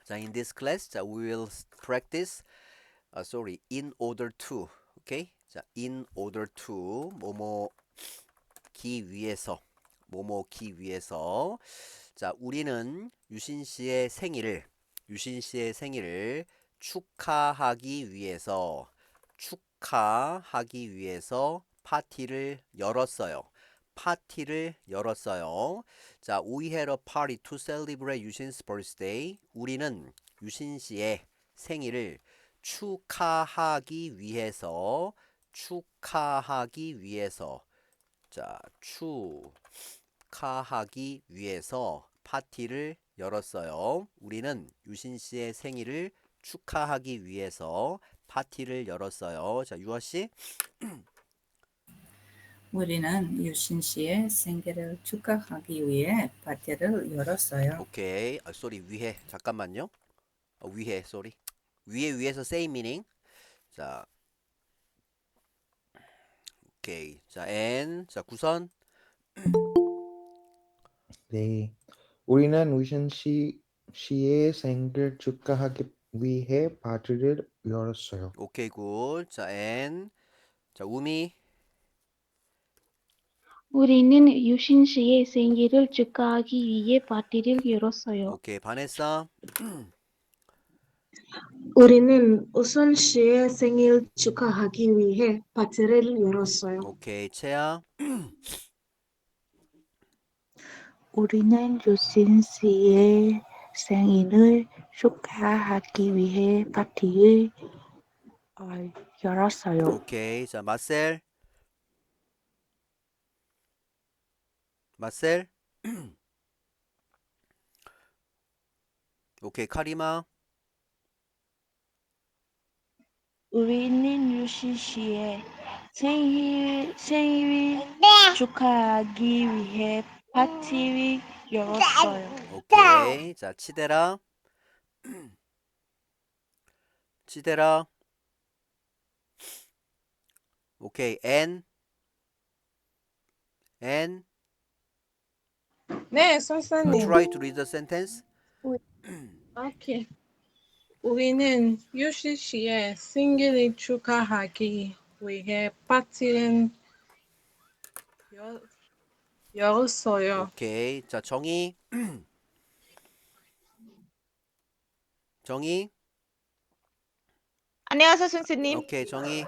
자, in this class, 자, we will practice, in order to, okay? 자, in order to, 뭐뭐기 위해서, 뭐뭐기 위해서. 자, 우리는 유신 씨의 생일을 축하하기 위해서 파티를 열었어요. 파티를 열었어요. 자, we had a party to celebrate 유신's birthday. 우리는 유신 씨의 생일을 축하하기 위해서, 자, 축하하기 위해서 파티를 열었어요. 우리는 유신 씨의 생일을 축하하기 위해서 파티를 열었어요. 자, 유아 씨. 우리는 유신 씨의 생일을 축하하기 위해 파티를 열었어요. 오케이. 위해. 잠깐만요. 위해, 위에서 same meaning. 자, 오케이. 자, 자, 구선. 네. 우리는 씨의 생일 축하하기 위해 파티를 열었어요. 오케이, 굿. 자, 자, 우미. 우리는 유신 씨의 생일을 축하하기 위해 파티를 열었어요. 오케이, 바네사. 우리는 우선 씨의 생일 축하하기 위해 파티를 열었어요. 오케이, 채아. 우리는 유신 씨의 생일을 축하하기 위해 파티를 열었어요. 오케이. 자, 마셀. 오케이, 카리마. 우리는 유신 씨의 생일을 축하하기 위해 파티를 열었어요. 오케이. 자, 치데라. 오케이, 네, 선생님. try to read the sentence. 오케이. 우리는 유시 씨의 생일을 축하하기 위해 파티를 열었어요. 오케이. 자, 정희. 안녕하세요, 선생님. 오케이, 정희.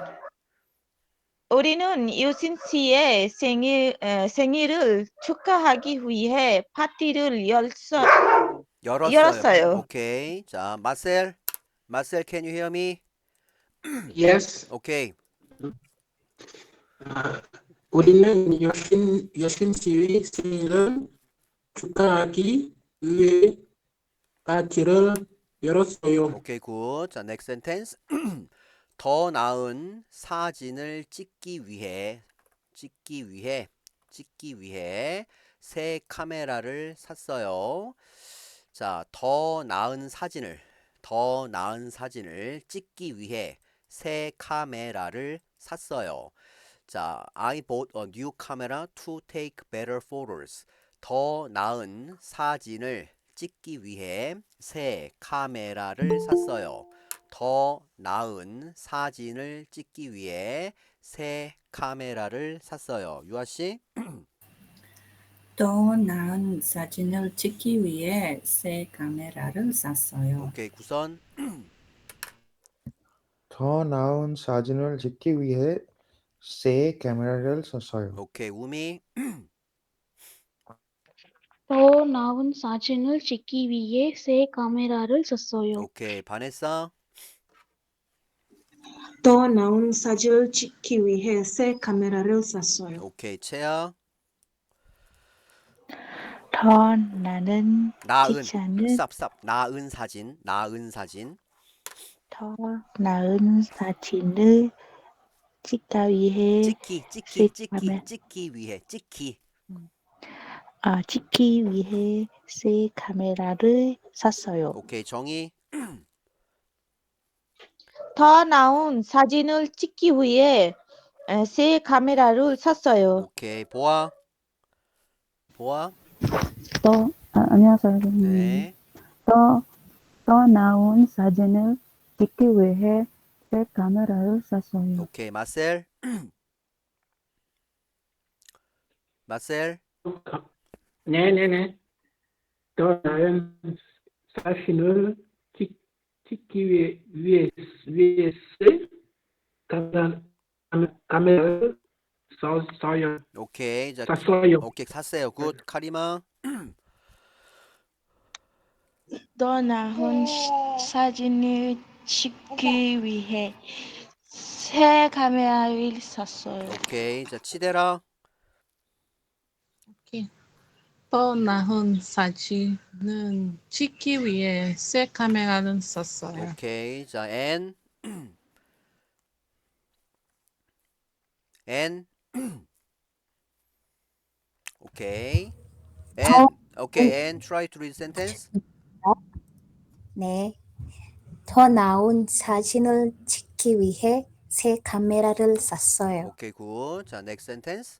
우리는 유신 씨의 생일을 축하하기 위해 파티를 열었어요. 오케이. 자, 마셀, can you hear me? Yes. 오케이. 우리는 여신 씨의 생일을 축하하기 위해 파티를 열었어요. 오케이, 굿. 자, next sentence. 더 나은 사진을 찍기 위해 새 카메라를 샀어요. 자, 더 나은 사진을 찍기 위해 새 카메라를 샀어요. 자, I bought a new camera to take better photos. 더 나은 사진을 찍기 위해 새 카메라를 샀어요. 더 나은 사진을 찍기 위해 새 카메라를 샀어요. 유아 씨? 더 나은 사진을 찍기 위해 새 카메라를 샀어요. 오케이, 구선. 더 나은 사진을 찍기 위해 새 카메라를 샀어요. 오케이, 우미. 더 나은 사진을 찍기 위해 새 카메라를 샀어요. 오케이, 바네사. 더 나은 사진을 찍기 위해 새 카메라를 샀어요. 오케이, 채아. 더 나은 사진을 나은 사진. 더 나은 사진을 찍기 위해 찍기 위해 새 카메라를 샀어요. 오케이, 정희. 더 나은 사진을 찍기 위해 새 카메라를 샀어요. 오케이, 보아. 안녕하세요, 선생님. 네. 더 더 나은 사진을 찍기 위해 새 카메라를 샀어요. 오케이, 마셀. 마셀. 네네네. 더 나은 사진을 찍기 위해서 카메라를 샀어요. 오케이. 자, 샀어요. 오케이, 샀어요. 굿. 카리마. 더 나은 사진을 찍기 위해 새 카메라를 샀어요. 오케이. 자, 치데라. 오케이. 더 나은 사진은 찍기 위해 새 카메라를 샀어요. 오케이. 자, 앤. 앤. 오케이. 앤. 오케이. 앤 try to read sentence. 네. 더 나은 사진을 찍기 위해 새 카메라를 샀어요. 오케이, 굿. 자, next sentence.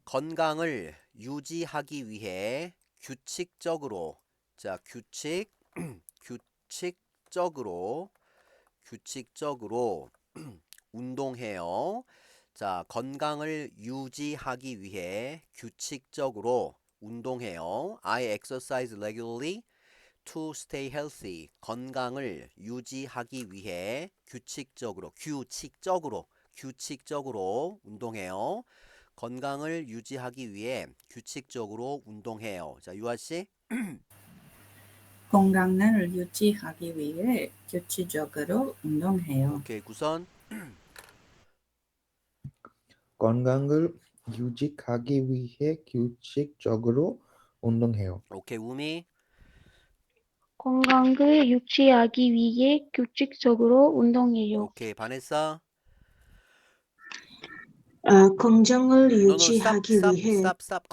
건강을 유지하기 위해 규칙적으로, 자, 규칙적으로 운동해요. 자, 건강을 유지하기 위해 규칙적으로 운동해요. I exercise regularly to stay healthy. 건강을 유지하기 위해 규칙적으로 운동해요. 건강을 유지하기 위해 규칙적으로 운동해요. 자, 유아 씨. 건강을 유지하기 위해 규칙적으로 운동해요. 오케이, 구선. 건강을 유지하기 위해 규칙적으로 운동해요. 오케이, 우미. 건강을 유지하기 위해 규칙적으로 운동해요. 오케이, 바네사. 건강을 No, 유지하기 위해 stop.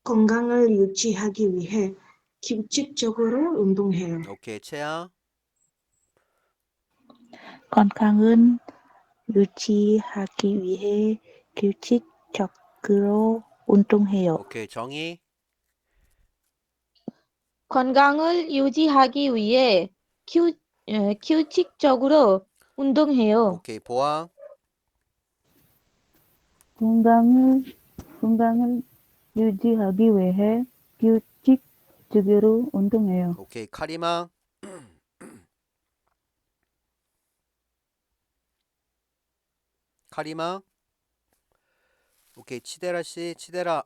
건강을 유지하기 위해 규칙적으로 운동해요. 오케이, 채아. 건강은 유지하기 위해 규칙적으로 운동해요. 오케이, 정희. 건강을 유지하기 위해 규칙적으로 운동해요. 오케이, 보아. 건강을 유지하기 위해 규칙적으로 운동해요. 오케이, 카리마. 카리마. 오케이, 치데라 씨. 치데라.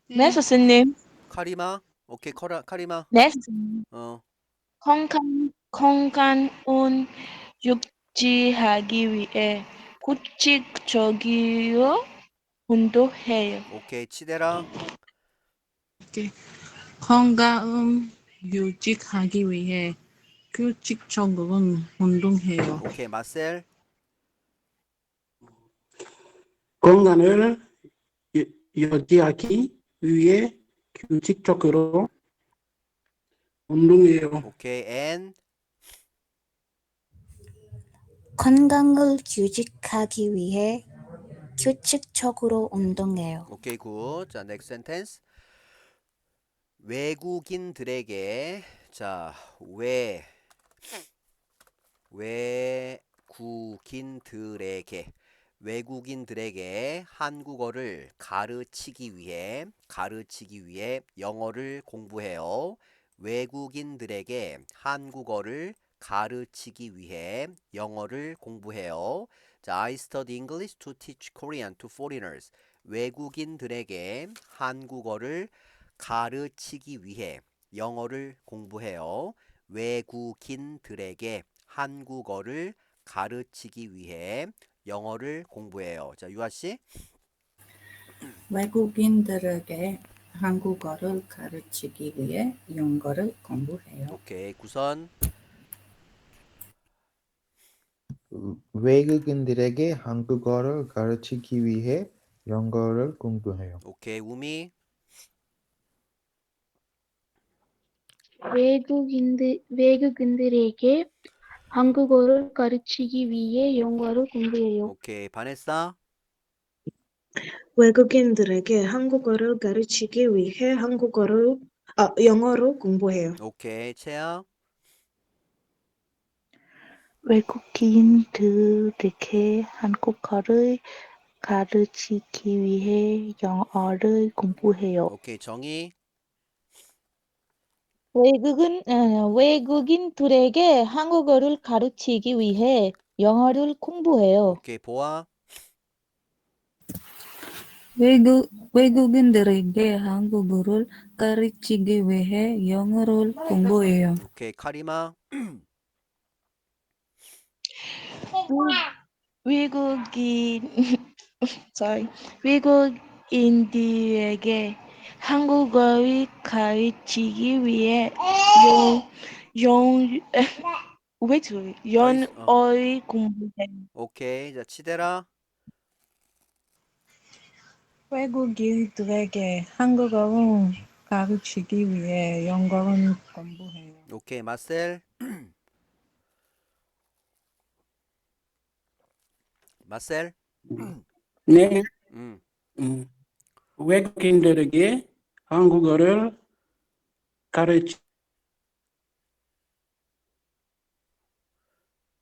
네, 선생님. 카리마. 오케이, 카리마. 네, 선생님. 건강은 유지하기 위해 규칙적으로 운동해요. 오케이, 치데라. 오케이. 건강을 유지하기 위해 규칙적으로 운동해요. 오케이, 마셀. 건강을 유지하기 위해 규칙적으로 운동해요. 오케이, 앤. 건강을 유지하기 위해 규칙적으로 운동해요. 오케이, 굿. 자, next sentence. 외국인들에게, 자, 외국인들에게 한국어를 가르치기 위해 영어를 공부해요. 외국인들에게 한국어를 가르치기 위해 영어를 공부해요. 자, I study English to teach Korean to foreigners. 외국인들에게 한국어를 가르치기 위해 영어를 공부해요. 외국인들에게 한국어를 가르치기 위해 영어를 공부해요. 자, 유아 씨. 외국인들에게 한국어를 가르치기 위해 영어를 공부해요. 오케이, 구선. 외국인들에게 한국어를 가르치기 위해 영어를 공부해요. 오케이, 우미. 외국인들에게 한국어를 가르치기 위해 영어를 공부해요. 오케이, 바네사. 외국인들에게 한국어를 가르치기 위해 한국어를 영어로 공부해요. 오케이, 채아. 외국인들에게 한국어를 가르치기 위해 영어를 공부해요. 오케이, 정희. 외국인들에게 한국어를 가르치기 위해 영어를 공부해요. 오케이, 보아. 외국인들에게 한국어를 가르치기 위해 영어를 공부해요. 오케이, 카리마. 외국인 외국인들에게 한국어를 가르치기 위해 영, 영어를 공부해요. 오케이, 자, 치대라. 외국인들에게 한국어를 가르치기 위해 영어를 공부해요. 오케이, 마셀. 마셀. 네. 음. 외국인들에게 한국어를 가르치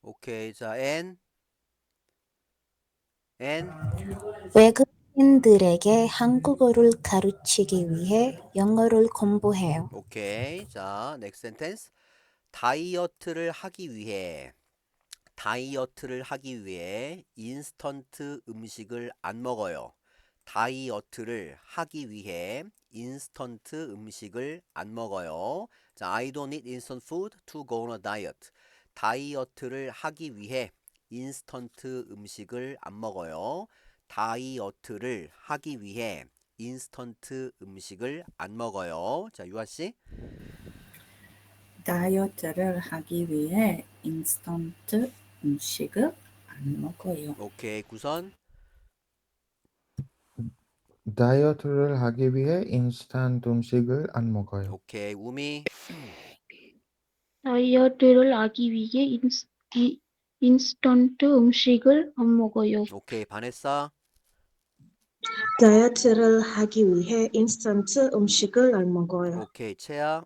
오케이, 자, 앤. 외국인들에게 한국어를 가르치기 위해 영어를 공부해요. 오케이, 자, 넥스트 센텐스. 다이어트를 하기 위해 인스턴트 음식을 안 먹어요. 다이어트를 하기 위해 인스턴트 음식을 안 먹어요. 자, I don't eat instant food to go on a diet. 다이어트를 하기 위해 인스턴트 음식을 안 먹어요. 다이어트를 하기 위해 인스턴트 음식을 안 먹어요. 자, 유아 씨. 다이어트를 하기 위해 인스턴트 음식을 안 먹어요. 오케이, 구선. 다이어트를 하기 위해 인스턴트 음식을 안 먹어요. 오케이, 우미. 다이어트를 하기 위해 인스턴트 음식을 안 먹어요. 오케이, 바네사. 다이어트를 하기 위해 인스턴트 음식을 안 먹어요. 오케이, 채아.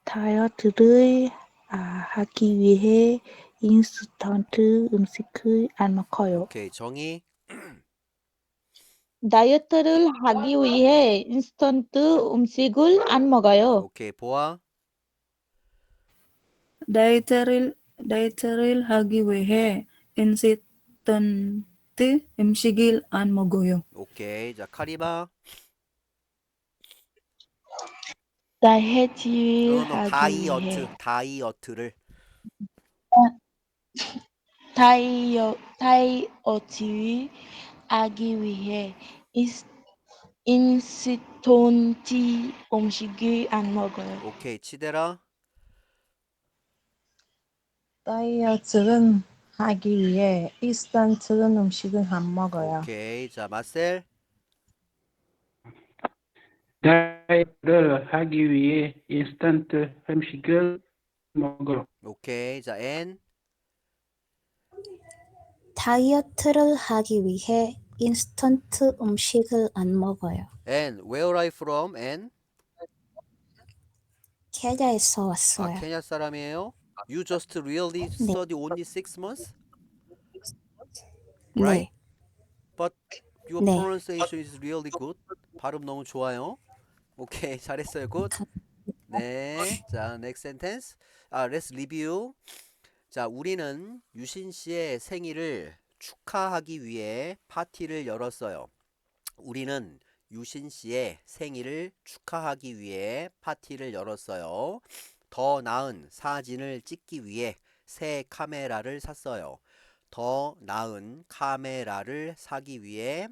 다이어트를 하기 위해 인스턴트 음식을 안 먹어요. 오케이, 정희. 다이어트를 하기 위해 인스턴트 음식을 안 먹어요. 오케이, 보아. 다이어트를 하기 위해 인스턴트 음식을 안 먹어요. 오케이, 자, 카리마. 다이어트를 노노노, 하기 위해 다이어트를. 다이어트를 하기 위해 인스턴트 음식을 안 먹어요. 오케이, 치대라. 다이어트를 하기 위해 인스턴트 음식을 안 먹어요. 오케이, 자, 마셀. 다이어트를 하기 위해 인스턴트 음식을 먹어요. 오케이, 자, 앤. 다이어트를 하기 위해 인스턴트 음식을 안 먹어요. 앤, where are you from? 앤. 케냐에서 아, 왔어요. 케냐 사람이에요? You just really study only 6 months? Right? 네. But your 네. pronunciation is really good. 발음 너무 좋아요. 오케이, 잘했어요. good. 네, 자, next sentence. Let's review. 자, 우리는 유신 씨의 생일을 축하하기 위해 파티를 열었어요. 우리는 유신 씨의 생일을 축하하기 위해 파티를 열었어요. 더 나은 사진을 찍기 위해 새 카메라를 샀어요. 더 나은 카메라를 사기 위해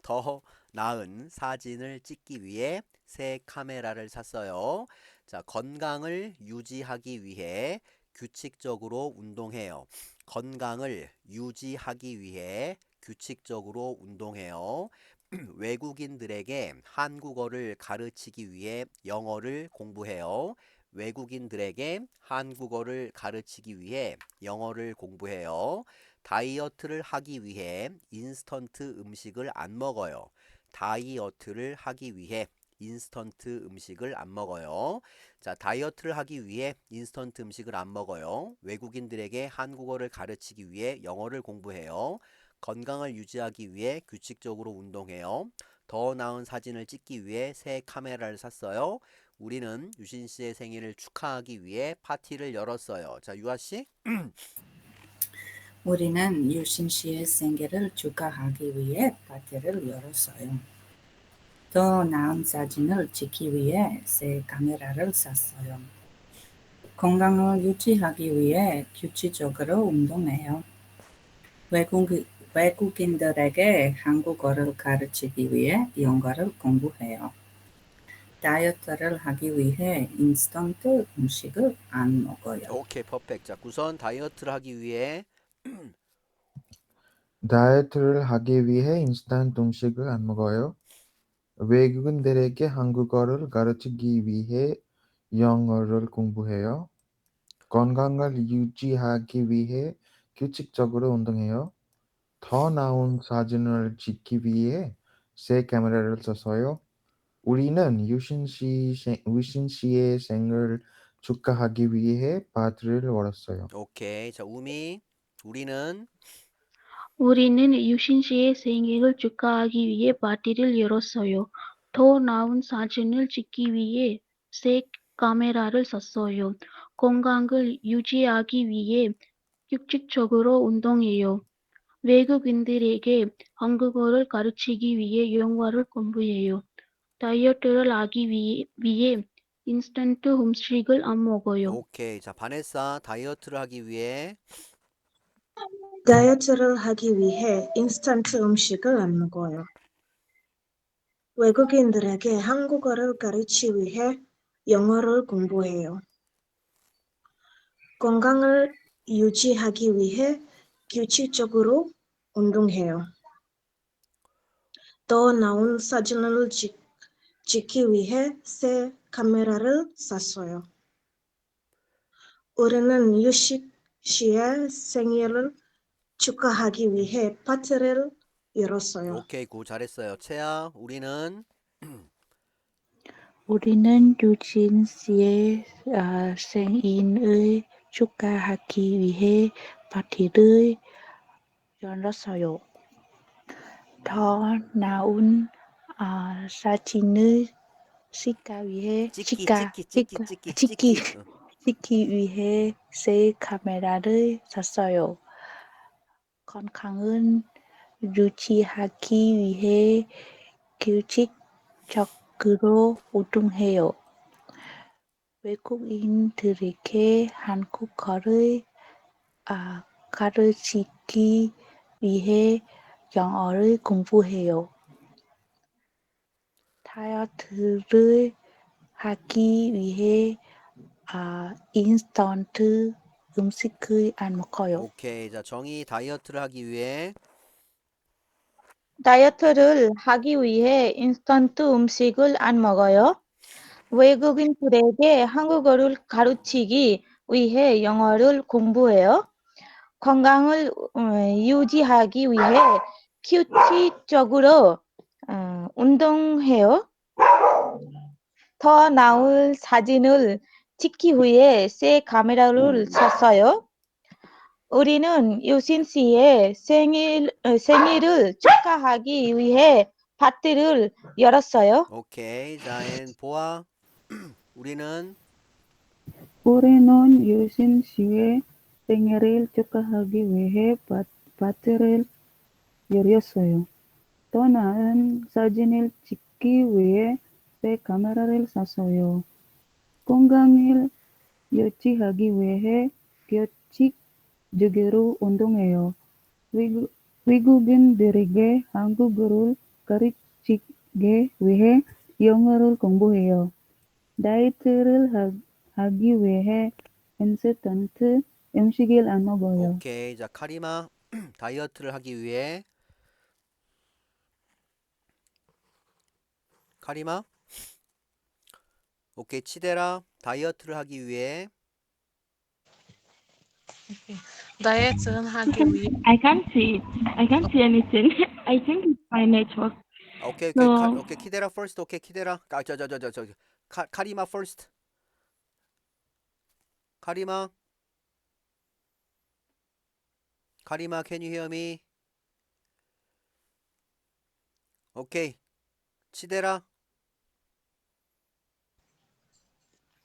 더 나은 사진을 찍기 위해 새 카메라를 샀어요. 자, 건강을 유지하기 위해 규칙적으로 운동해요. 건강을 유지하기 위해 규칙적으로 운동해요. 외국인들에게 한국어를 가르치기 위해 영어를 공부해요. 외국인들에게 한국어를 가르치기 위해 영어를 공부해요. 다이어트를 하기 위해 인스턴트 음식을 안 먹어요. 다이어트를 하기 위해 인스턴트 음식을 안 먹어요. 자, 다이어트를 하기 위해 인스턴트 음식을 안 먹어요. 외국인들에게 한국어를 가르치기 위해 영어를 공부해요. 건강을 유지하기 위해 규칙적으로 운동해요. 더 나은 사진을 찍기 위해 새 카메라를 샀어요. 우리는 유신 씨의 생일을 축하하기 위해 파티를 열었어요. 자, 유아 씨. 우리는 유신 씨의 생일을 축하하기 위해 파티를 열었어요. 더 나은 사진을 찍기 위해 새 카메라를 샀어요. 건강을 유지하기 위해 규칙적으로 운동해요. 외국인들에게 한국어를 가르치기 위해 영어를 공부해요. 다이어트를 하기 위해 인스턴트 음식을 안 먹어요. 오케이, 퍼펙트. 자, 우선 다이어트를 하기 위해 다이어트를 하기 위해 인스턴트 음식을 안 먹어요. 외국인들에게 한국어를 가르치기 위해 영어를 공부해요. 건강을 유지하기 위해 규칙적으로 운동해요. 더 나은 사진을 찍기 위해 새 카메라를 샀어요. 우리는 유신 씨의 생일을 축하하기 위해 파티를 열었어요. 오케이. 자, 우미. 우리는 유신 씨의 생일을 축하하기 위해 파티를 열었어요. 더 나은 사진을 찍기 위해 새 카메라를 샀어요. 건강을 유지하기 위해 규칙적으로 운동해요. 외국인들에게 한국어를 가르치기 위해 영어를 공부해요. 다이어트를 하기 위해 인스턴트 음식을 안 먹어요. 오케이. 자, 바네사. 다이어트를 하기 위해 다이어트를 하기 위해 인스턴트 음식을 안 먹어요. 외국인들에게 한국어를 가르치기 위해 영어를 공부해요. 건강을 유지하기 위해 규칙적으로 운동해요. 더 나은 사진을 찍기 위해 새 카메라를 샀어요. 우리는 유식 씨의 생일을 축하하기 위해 파티를 열었어요. 오케이, 굿. 잘했어요. 채아. 우리는 유진 씨의 생일을 축하하기 위해 파티를 열었어요. 더 나은 사진을 찍기 위해 새 카메라를 샀어요. 건강은 유지하기 위해 규칙적으로 운동해요. 외국인들에게 한국어를 가르치기 위해 영어를 공부해요. 다이어트를 하기 위해 인스턴트 음식을 안 먹어요. 오케이. 자, 정희. 다이어트를 하기 위해 인스턴트 음식을 안 먹어요. 외국인들에게 한국어를 가르치기 위해 영어를 공부해요. 건강을 유지하기 위해 규칙적으로 운동해요. 더 나은 사진을 찍기 위해 새 카메라를 샀어요. 우리는 유신 씨의 생일을 축하하기 위해 파티를 열었어요. 오케이. 자, 앤 보아. 우리는 유신 씨의 생일을 축하하기 위해 파티를 열었어요. 더 나은 사진을 찍기 위해 새 카메라를 샀어요. 건강을 유지하기 위해 규칙적으로 운동해요. 외국인들에게 한국어를 가르치기 위해 영어를 공부해요. 다이어트를 하기 위해 인스턴트 음식을 안 먹어요. 오케이. 자, 카리마. 다이어트를 하기 위해 카리마. 오케이. 치데라. 다이어트를 하기 위해 다이어트는 하기 위해 I can't see it. I can't see anything. I think it's my network. 오케이 No. 오케이 키데라 first. 오케이 키데라. 저 카리마 first. 카리마 can you hear me? 오케이 치데라.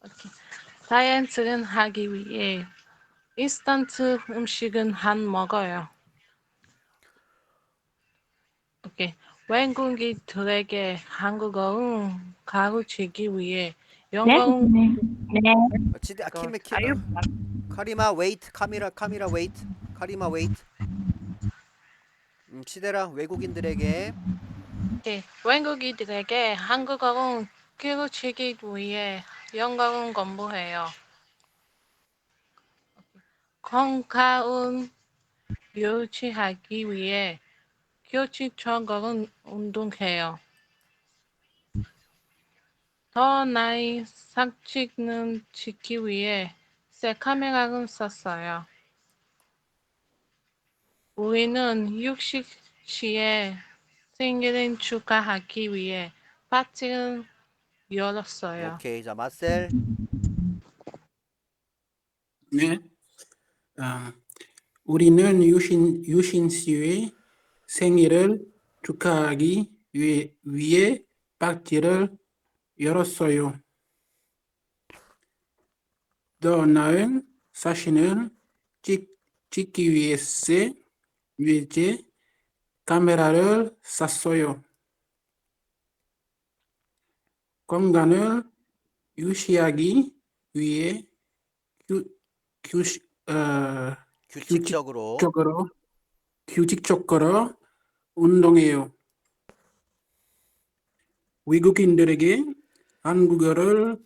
오케이. 다이어트를 하기 위해 인스턴트 음식은 안 먹어요. 오케이. 외국인들에게 한국어를 가르치기 위해 네, 영어를 네, 네. 치데 키메 키 아유, 카리마 wait. 카미라 wait. 카리마 wait. 치데라 외국인들에게 오케이. 외국인들에게 한국어를 가르치기 위해 영어를 공부해요. 건강을 유지하기 위해 규칙적으로 운동해요. 더 나은 상식을 지키기 위해 셀카메라를 썼어요. 우리는 60시에 생일을 축하하기 위해 파티를 열었어요. 오케이 자 마셀. 네. 우리는 유신 씨의 생일을 축하하기 위해 파티를 열었어요. 더 나은 사진을 찍기 위해서 카메라를 샀어요. 건강을 유지하기 위해 규칙적으로 규칙적으로 운동해요. 외국인들에게 한국어를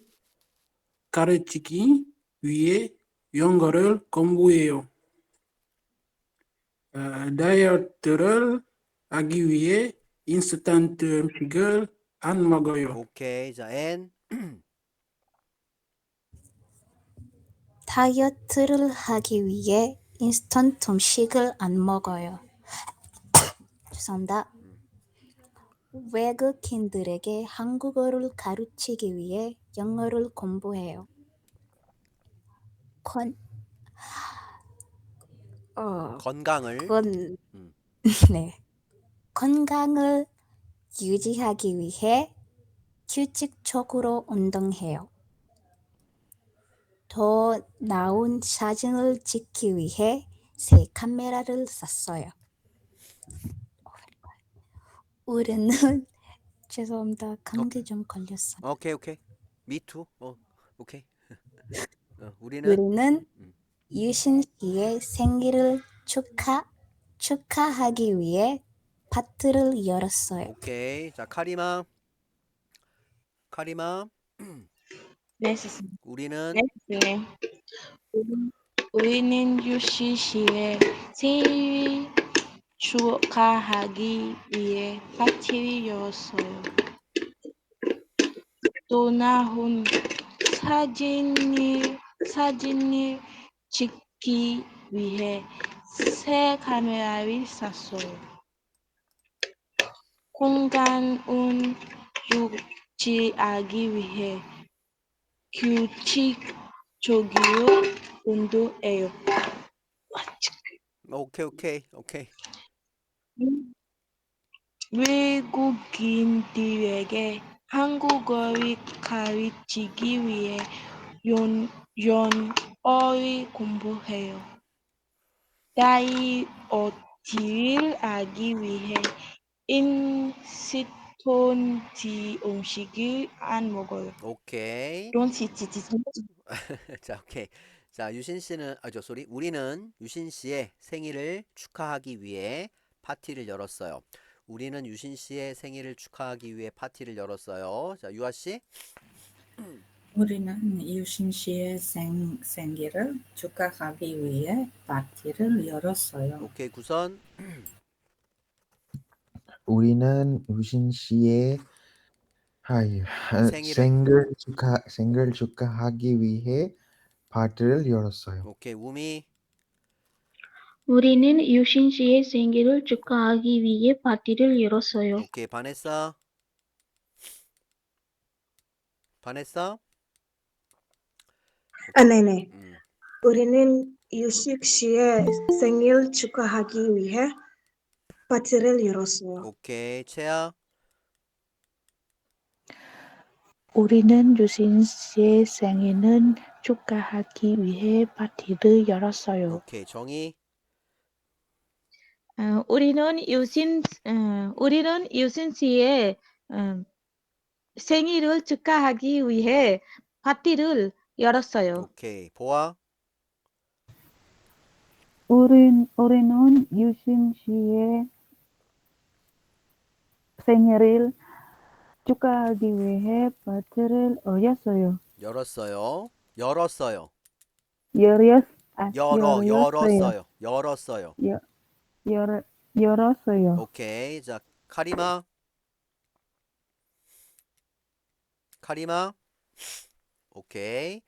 가르치기 위해 영어를 공부해요. 다이어트를 하기 위해 인스턴트 음식을 안 먹어요. 오케이 자 앤. 다이어트를 하기 위해 인스턴트 음식을 안 먹어요. 죄송합니다. 외국인들에게 한국어를 가르치기 위해 영어를 공부해요. 건강을 네. 건강을 유지하기 위해 규칙적으로 운동해요. 더 나은 사진을 찍기 위해 새 카메라를 샀어요. 우리는 죄송합니다. 감기 좀 걸렸어요. 오케이 me too. 오케이. 우리는 우리는 유신 씨의 생일을 축하하기 위해 파티를 열었어요. 오케이 자 카리마. 네, 선생님. 우리는 네, 선생님. 우리는 유시 씨의 생일 축하하기 위해 파티를 열었어요. 또 나온 사진을 찍기 위해 새 카메라를 샀어요. 건강을 유지하기 위해 규칙적으로 운동해요. 오케이. 외국인들에게 한국어를 가르치기 위해 영어를 공부해요. 다이어트를 하기 위해 인스턴트 음식을 안 먹어요. 오케이. 자 오케이. 자 유신 씨는 우리는 유신 씨의 생일을 축하하기 위해 파티를 열었어요. 우리는 유신 씨의 생일을 축하하기 위해 파티를 열었어요. 자 유아 씨. 우리는 유신 씨의 생일을 축하하기 위해 파티를 열었어요. 오케이 구선. 우리는 유신 씨의 생일 축하하기 위해 파티를 열었어요. 오케이 우미. 우리는 유신 씨의 생일을 축하하기 위해 파티를 열었어요. 오케이, 바네사. 바네사? 네네. 음, 우리는 유식 씨의 생일 축하하기 위해 파티를 열었어요. 오케이, 채아. 우리는 유신 씨의 생일을 축하하기 위해 파티를 열었어요. 오케이, 정희. 우리는 유신 씨의 생일을 축하하기 위해 파티를 열었어요. 오케이, 보아. 우리는 유신 씨의 생일을 축하하기 위해 파티를 열었어요. 열었어요. 열었어요. 열었어요. 열었어요. 열었어요. 오케이, 자, 카리마. 카리마. 오케이.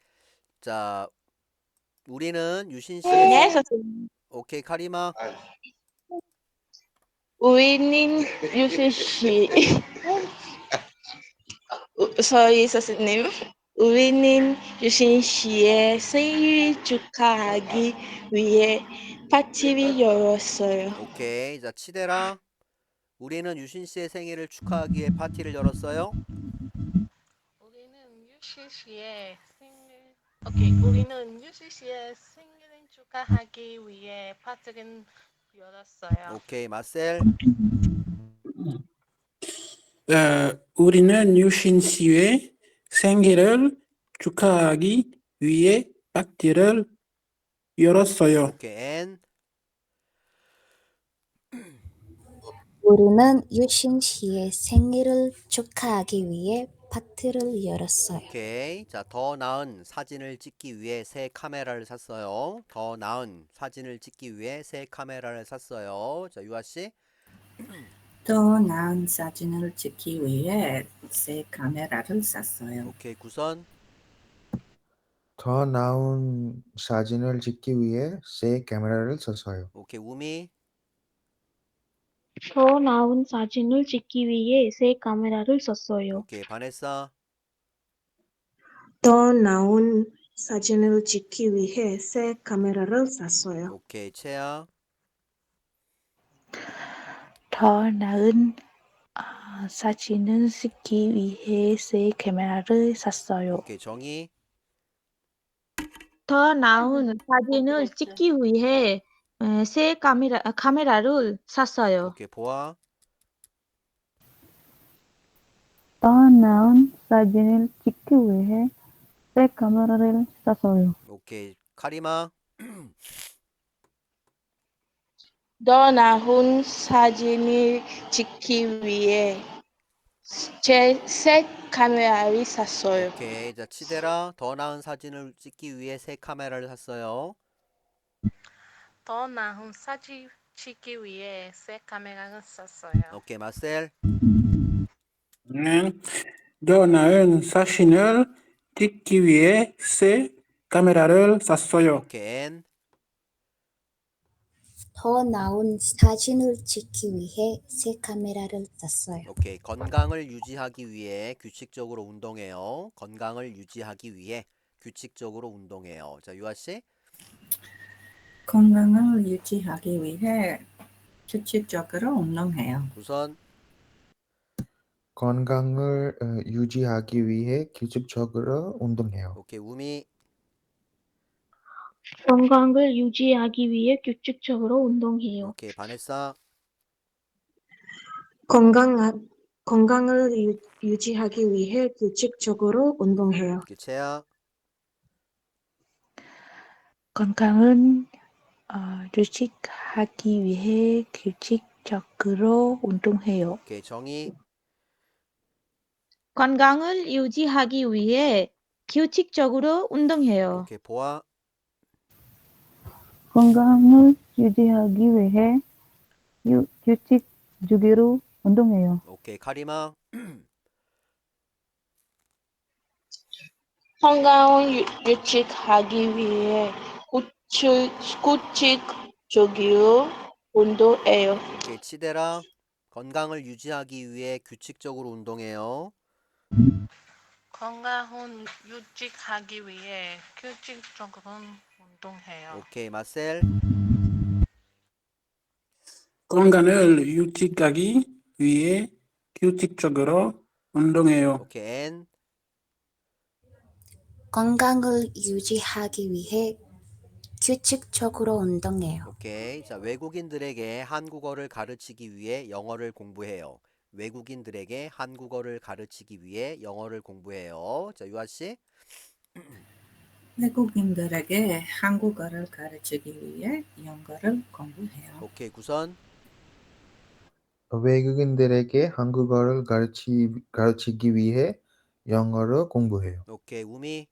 자, 우리는 유신 씨의 네, 선생님. 오케이, 카리마. 우리는 유신 씨 저희 선생님, 우리는 유신 씨의 생일 축하하기 위해 파티를 열었어요. 오케이, 자, 치데라. 우리는 유신 씨의 생일을 축하하기 위해 파티를 열었어요. 우리는 유시 씨의 생일 우리는 유시 씨의 생일을 축하하기 위해 파티를 열었어요. 오케이, 마셀. 우리는 유신 씨의 생일을 축하하기 위해 파티를 열었어요. 오케이, 앤. 우리는 유신 씨의 생일을 축하하기 위해 파티를 열었어요. 오케이. 자, 더 나은 사진을 찍기 위해 새 카메라를 샀어요. 더 나은 사진을 찍기 위해 새 카메라를 샀어요. 자, 유아 씨. 더 나은 사진을 찍기 위해 새 카메라를 샀어요. 오케이, 구선. 더 나은 사진을 찍기 위해 새 카메라를 샀어요. 오케이, 우미. 더 나은 사진을 찍기 위해 새 카메라를 썼어요. 오케이, 바네사. 더 나은 사진을 찍기 위해 새 카메라를 샀어요. 오케이, 채아. 더 나은 사진을 찍기 위해 새 카메라를 샀어요. 오케이, 정희. 더 나은 사진을 찍기 위해 새 카메라를 샀어요. 오케이, 보아. 더 나은 사진을 찍기 위해 새 카메라를 샀어요. 오케이, 카리마. 더 나은 사진을 찍기 위해 새 카메라를 샀어요. 오케이, 자, 치데라. 더 나은 사진을 찍기 위해 새 카메라를 샀어요. 더 나은 사진 찍기 위해 새 카메라를 샀어요. 오케이, 마셀. 더 나은 사진을 찍기 위해 새 카메라를 샀어요. 오케이, 앤. 더 나은 사진을 찍기 위해 새 카메라를 샀어요. 오케이, 건강을 유지하기 위해 규칙적으로 운동해요. 건강을 유지하기 위해 규칙적으로 운동해요. 자, 유아 씨. 건강을 유지하기 위해 규칙적으로 운동해요. 구선. 건강을 유지하기 위해 규칙적으로 운동해요. 오케이, 우미. 건강을 유지하기 위해 규칙적으로 운동해요. 오케이, 바네사. 건강을 유지하기 위해 규칙적으로 운동해요. 오케이, 채아. 건강은 유지하기 위해 규칙적으로 운동해요. 오케이, 정희. 건강을 유지하기 위해 규칙적으로 운동해요. 오케이, 보아. 건강을 유지하기 위해 규칙적으로 운동해요. 오케이, 카리마. 건강을 유지하기 위해 규칙적으로 운동해요. 오케이. 치대라. 건강을 유지하기 위해 규칙적으로 운동해요. 건강을 유지하기 위해 규칙적으로 운동해요. 오케이. 마셀. 건강을 유지하기 위해 규칙적으로 운동해요. 오케이. 앤. 건강을 유지하기 위해 규칙적으로 운동해요. 오케이. 자, 외국인들에게 한국어를 가르치기 위해 영어를 공부해요. 외국인들에게 한국어를 가르치기 위해 영어를 공부해요. 자, 유아 씨. 외국인들에게 한국어를 가르치기 위해 영어를 공부해요. 오케이. 구선. 외국인들에게 한국어를 가르치기 위해 영어를 공부해요. 오케이. 우미.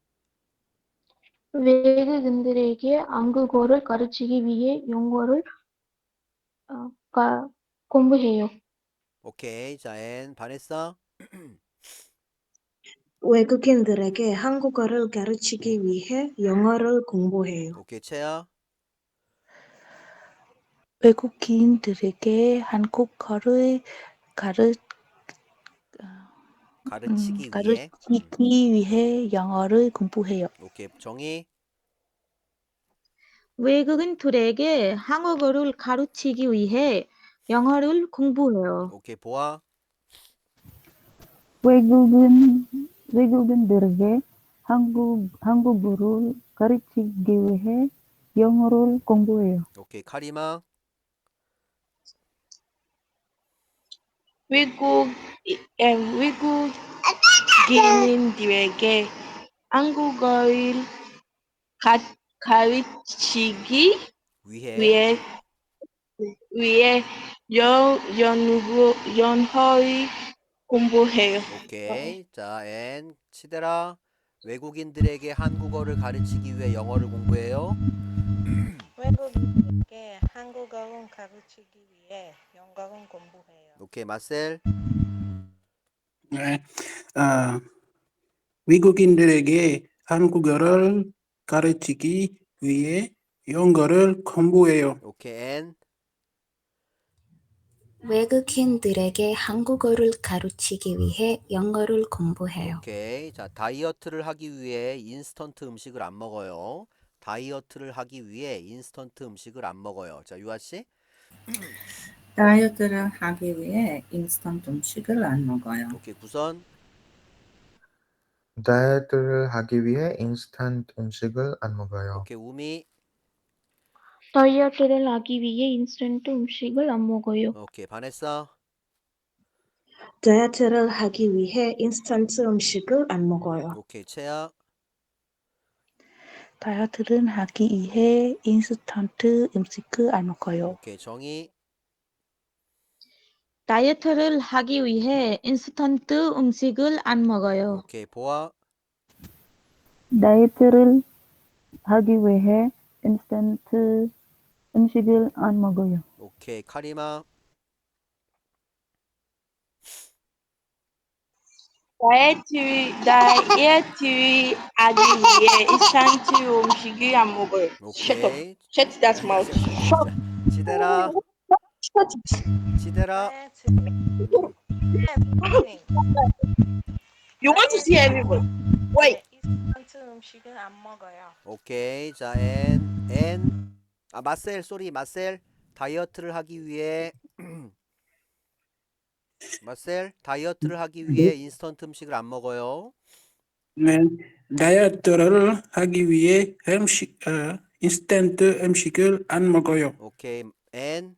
외국인들에게 한국어를 가르치기 위해 영어를 공부해요. 오케이. 자, 앤. 바네사. 외국인들에게 한국어를 가르치기 위해 영어를 공부해요. 오케이. 채야. 외국인들에게 한국어를 가르치기 위해. 가르치기 위해 영어를 공부해요. 오케이. 정희. 외국인들에게 한국어를 가르치기 위해 영어를 공부해요. 오케이. 보아. 외국인들에게 한국어를 가르치기 위해 영어를 공부해요. 오케이. 카리마. 외국인들에게 한국어를 가르치기 위해. 위해 영어를 공부해요. 오케이. 자, 앤. 치대라. 외국인들에게 한국어를 가르치기 위해 영어를 공부해요. 외국인에게 한국어를 가르치기 위해 영어를 공부해요. 오케이. 마셀. 네. 외국인들에게 한국어를 가르치기 위해 영어를 공부해요. 오케이. 앤. 외국인들에게 한국어를 가르치기 위해 영어를 공부해요. 오케이. 자, 다이어트를 하기 위해 인스턴트 음식을 안 먹어요. 다이어트를 하기 위해 인스턴트 음식을 안 먹어요. 자, 유아 씨. 다이어트를 하기 위해 인스턴트 음식을 안 먹어요. 오케이. 구선. 다이어트를 하기 위해 인스턴트 음식을 안 먹어요. 오케이. 우미. 다이어트를 하기 위해 인스턴트 음식을 안 먹어요. 오케이. 바네사. 다이어트를 하기 위해 인스턴트 음식을 안 먹어요. 오케이. 채야. 다이어트를 하기 위해 인스턴트 음식을 안 먹어요. 오케이. 정희. 다이어트를 하기 위해 인스턴트 음식을 안 먹어요. 오케이. 보아. 다이어트를 하기 위해 인스턴트 음식을 안 먹어요. 오케이. 카리마. 다이어트를 하기 위해 인스턴트 음식을 안 먹어요. 오케이. Shut that mouth. Shut. 치대라. 치대라. 네, 지금 You want to see everyone? Wait. 인스턴트 음식은 안 먹어요. 오케이. 자, 앤. 아, 마셀. 쏘리. 마셀. 다이어트를 하기 위해 마셀. 다이어트를 하기 위해 인스턴트 음식을 안 먹어요. 네. 다이어트를 하기 위해 인스턴트 음식을 안 먹어요. 오케이. 앤.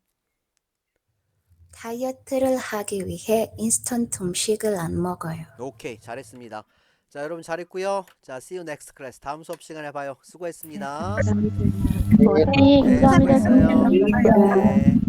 다이어트를 하기 위해 인스턴트 음식을 안 먹어요. 오케이. 잘했습니다. 자, 여러분 잘했고요. 자, see you next class. 다음 수업 시간에 봐요. 수고했습니다. 네, 감사합니다. 수고했어요. 네.